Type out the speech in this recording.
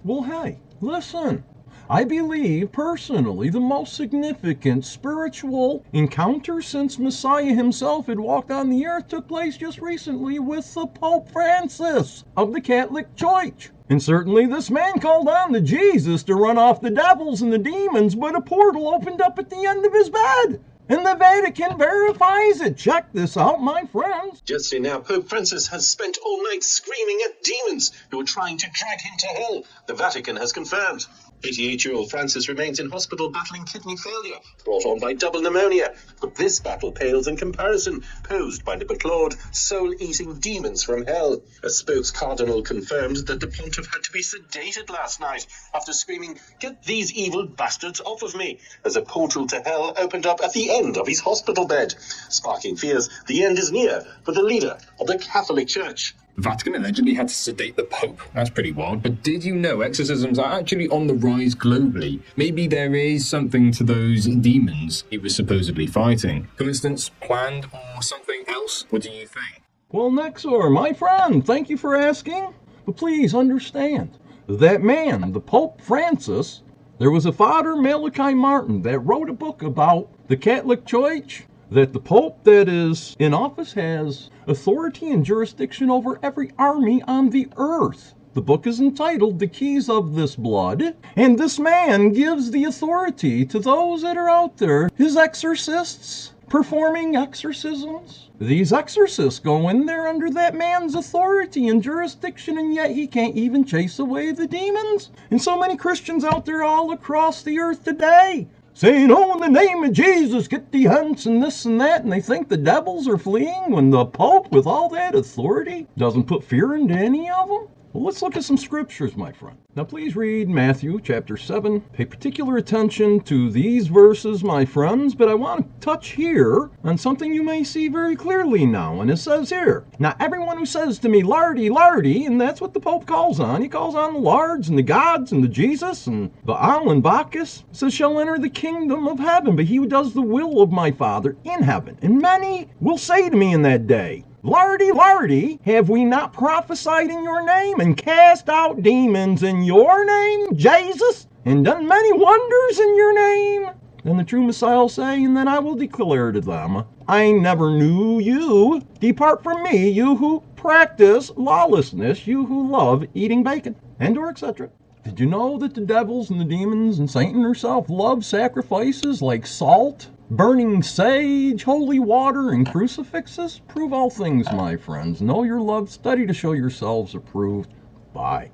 Well, hey, listen. I believe, personally, the most significant spiritual encounter since Messiah himself had walked on the earth took place just recently with the Pope Francis of the Catholic Church. And certainly this man called on to Jesus to run off the devils and the demons, but a portal opened up at the end of his bed. And the Vatican verifies it. Check this out, my friends. Just see now, Pope Francis has spent all night screaming at demons who are trying to drag him to hell. The Vatican has confirmed. 88-year-old Francis remains in hospital battling kidney failure, brought on by double pneumonia. But this battle pales in comparison, posed by the beclawed, soul-eating demons from hell. A spokes-cardinal confirmed that the pontiff had to be sedated last night after screaming, "Get these evil bastards off of me," as a portal to hell opened up at the end of his hospital bed, sparking fears the end is near for the leader of the Catholic Church. The Vatican allegedly had to sedate the Pope. That's pretty wild. But did you know exorcisms are actually on the rise globally? Maybe there is something to those demons he was supposedly fighting. Coincidence, planned, or something else? What do you think? Well, Nexor, my friend, thank you for asking. But please understand, that man, the Pope Francis, there was a Father Malachi Martin that wrote a book about the Catholic Church, that the Pope that is in office has authority and jurisdiction over every army on the earth. The book is entitled The Keys of This Blood, and this man gives the authority to those that are out there, his exorcists, performing exorcisms. These exorcists go in there under that man's authority and jurisdiction, and yet he can't even chase away the demons. And so many Christians out there all across the earth today saying, "Oh, in the name of Jesus, get thee hence," and this and that, and they think the devils are fleeing when the Pope, with all that authority, doesn't put fear into any of them. Well, let's look at some scriptures, my friend. Now, please read Matthew chapter 7. Pay particular attention to these verses, my friends, but I want to touch here on something you may see very clearly now, and it says here, "Now everyone who says to me, 'Lardy, Lardy,'" and that's what the Pope calls on. He calls on the Lards and the gods and the Jesus and Baal and Bacchus, says, "shall enter the kingdom of heaven, but he who does the will of my Father in heaven. And many will say to me in that day, 'Lardy, Lardy, have we not prophesied in your name and cast out demons in your name, Jesus, and done many wonders in your name?' Then the true Messiah will say, and then I will declare to them, 'I never knew you. Depart from me, you who practice lawlessness, you who love eating bacon," and or etc. Did you know that the devils and the demons and Satan herself love sacrifices like salt, burning sage, holy water, and crucifixes? Prove all things, my friends. Know your love. Study to show yourselves approved. Bye.